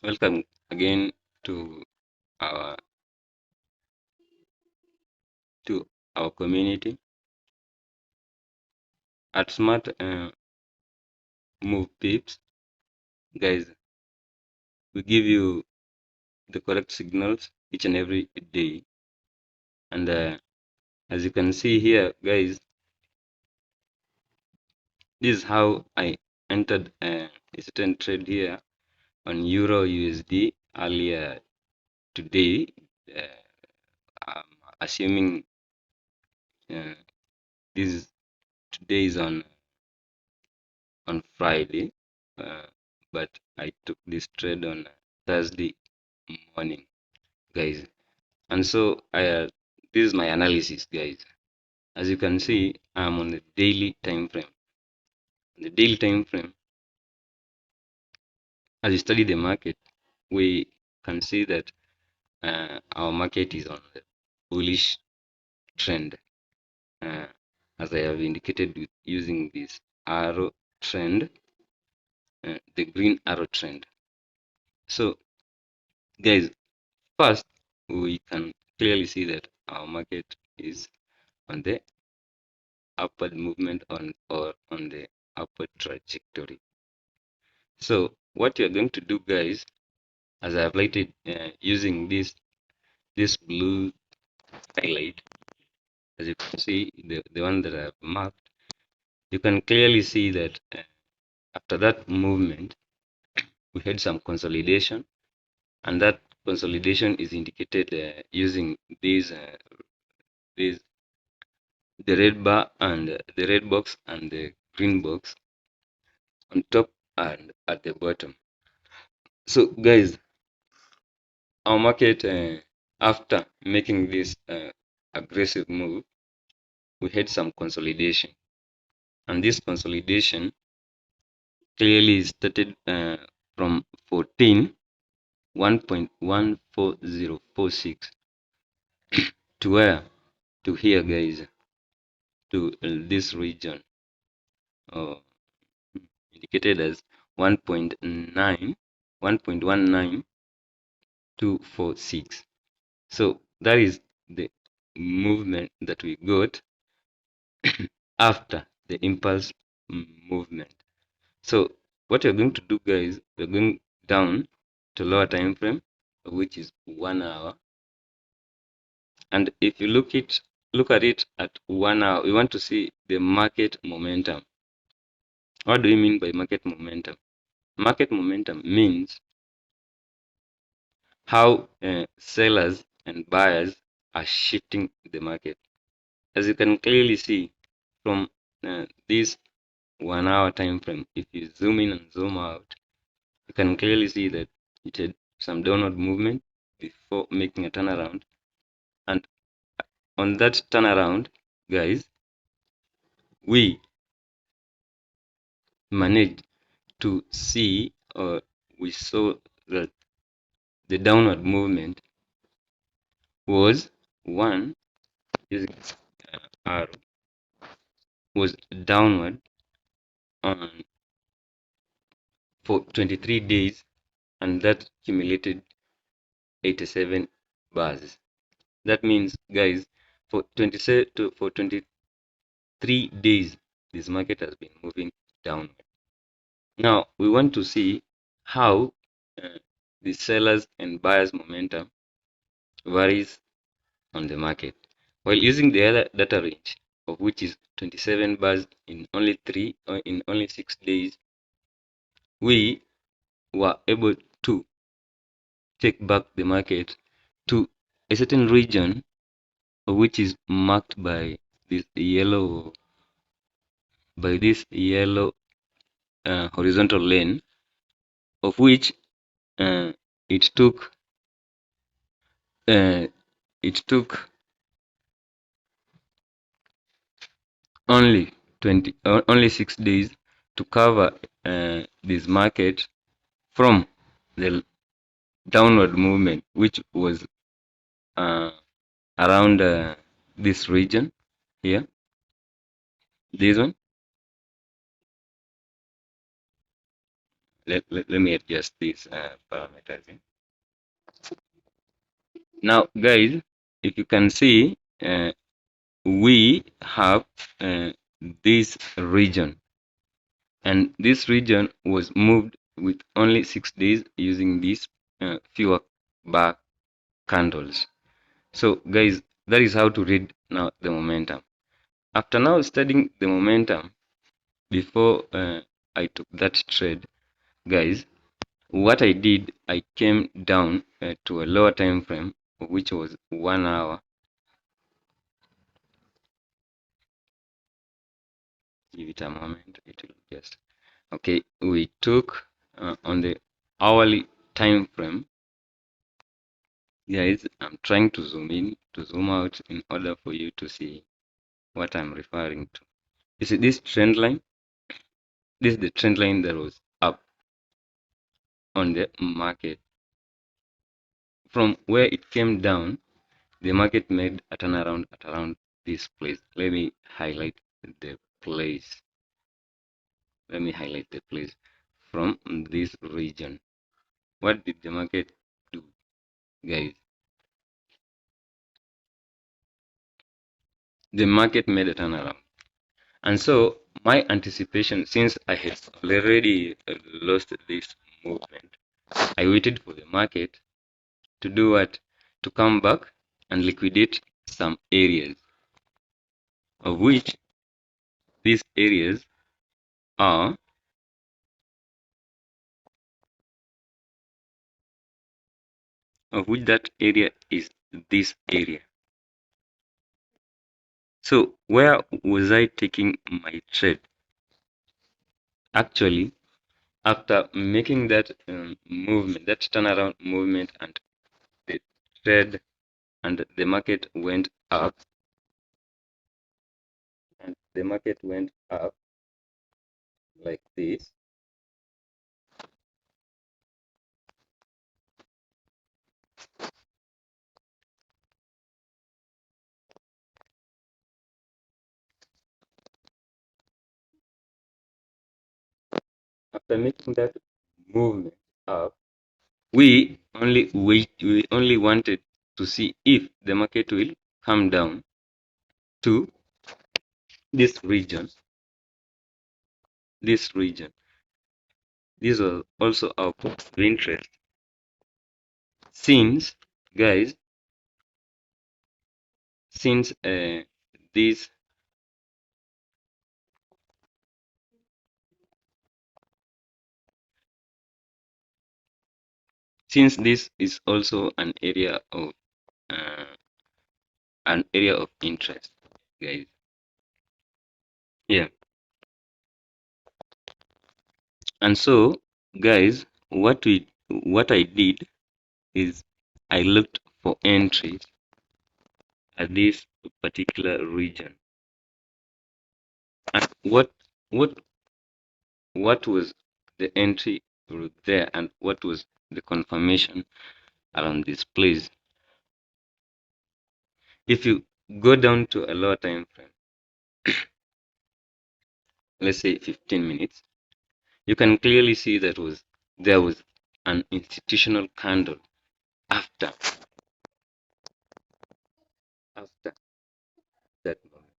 Welcome again to our community at Smart Move Pips, guys. We give you the correct signals each and every day, and as you can see here, guys, this is how I entered a certain trade here on Euro USD earlier today. I'm assuming uh, this today is on Friday, but I took this trade on Thursday morning, guys. And so this is my analysis, guys. As you can see, I'm on the daily time frame. The daily time frame, as you study the market, we can see that our market is on the bullish trend, uh, as I have indicated with using this arrow trend, the green arrow trend. So, guys, first we can clearly see that our market is on the upward movement or on the upward trajectory. So what you're going to do, guys, as I have lighted using this blue highlight, as you can see, the one that I have marked, you can clearly see that after that movement we had some consolidation, and that consolidation is indicated using these the red bar and the red box and the green box on top and at the bottom. So guys, our market, after making this aggressive move, we had some consolidation, and this consolidation clearly started from 14 1.14046 to where, to here, guys, to this region, uh, indicated as 1.9 1.19246. So that is the movement that we got after the impulse movement. So what you're going to do, guys, we're going down to lower time frame, which is 1 hour. And if you look at it at 1 hour, we want to see the market momentum. What do you mean by market momentum? Market momentum means how sellers and buyers are shifting the market. As you can clearly see from this 1 hour time frame, if you zoom in and zoom out, you can clearly see that it had some downward movement before making a turnaround, and on that turnaround, guys, we managed to see, or we saw, that the downward movement was one using arrow was downward on for 23 days, and that accumulated 87 bars. That means, guys, for 23 days, this market has been moving downward. Now we want to see how the sellers and buyers momentum varies on the market, while using the other data range, of which is 27 bars in only 6 days. We were able to take back the market to a certain region, which is marked by this yellow horizontal line, of which uh, it took uh, it took only 6 days to cover this market from the downward movement, which was uh, around this region here, this one. let me adjust these parameters. Now, guys, if you can see, we have this region, and this region was moved with only 6 days using these fewer bar candles. So, guys, that is how to read now the momentum. After now studying the momentum before I took that trade, guys, what I did, I came down to a lower time frame, which was 1 hour. Give it a moment, it will just. Okay, we took on the hourly time frame. Guys, I'm trying to zoom in, to zoom out in order for you to see what I'm referring to. You see this trend line? This is the trend line that was up on the market. From where it came down, the market made a turnaround at around this place. Let me highlight the place. Let me highlight the place from this region. What did the market do, guys? The market made a turnaround. And so my anticipation, since I had already lost this movement, I waited for the market to do what? To come back and liquidate some areas, of which these areas are that area is this area. So where was I taking my trade? Actually, after making that movement, that turnaround movement, and the trade and the market went up, like this. After making that movement up, we only wanted to see if the market will come down to this region. This region. This was also our point of interest. Since, guys, since this is also uh, an area of interest, guys. Yeah. And so, guys, what I did is I looked for entries at this particular region. And what was the entry route there, and what was the confirmation around this place? If you go down to a lower time frame, let's say 15 minutes, you can clearly see that there was an institutional candle after that moment.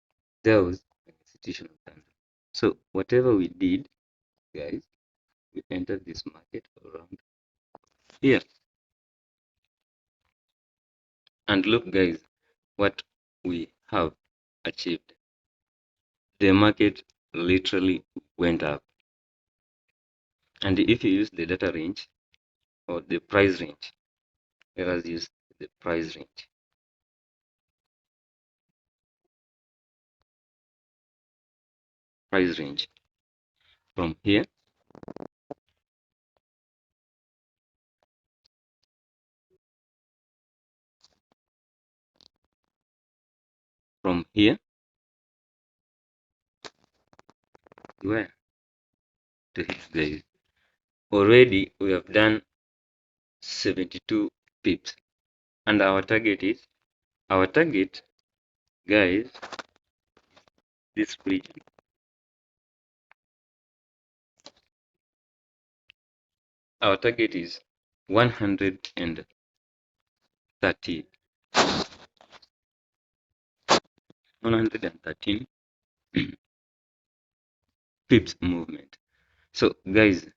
There was an institutional candle. So whatever we did, guys, we entered this market around here. And look, guys, what we have achieved. The market literally went up. And if you use the data range or the price range, let us use the price range. Price range from here from here to where? To here, guys. Already we have done 72 pips. And our target, guys, this region. Our target is 130 113 pips movement. So guys,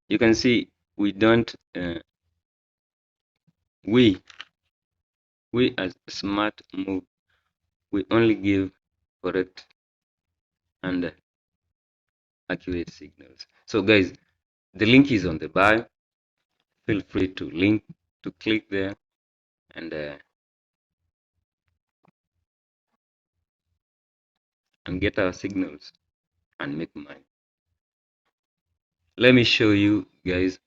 you can see we don't we as smart move, we only give correct and accurate signals. So guys, the link is on the bio. Feel free to click there and get our signals and make money. Let me show you guys.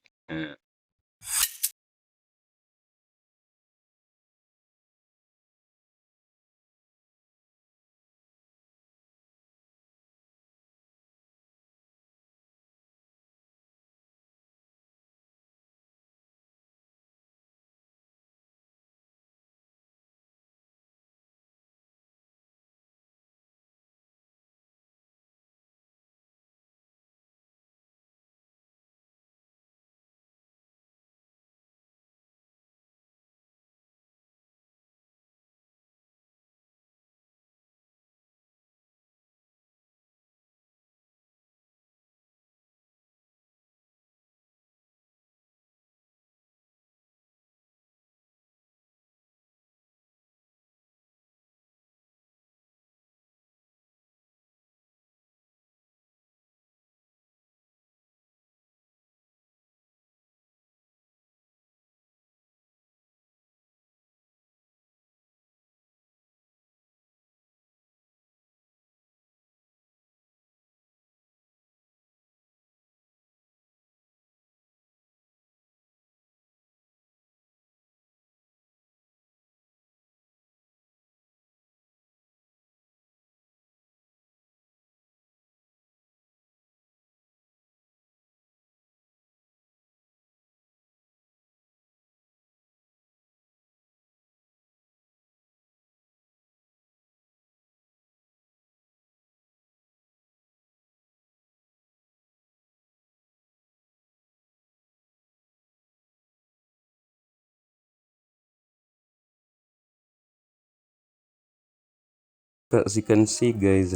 As you can see, guys,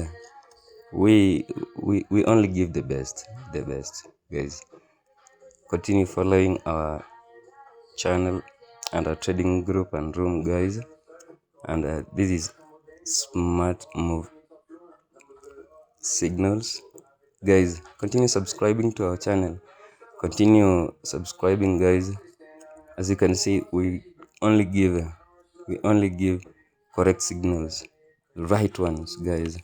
we only give the best, guys. Continue following our channel and our trading group and room, guys. And this is smart move signals, guys. Continue subscribing to our channel. Continue subscribing, guys. As you can see, we only give correct signals, right ones, guys.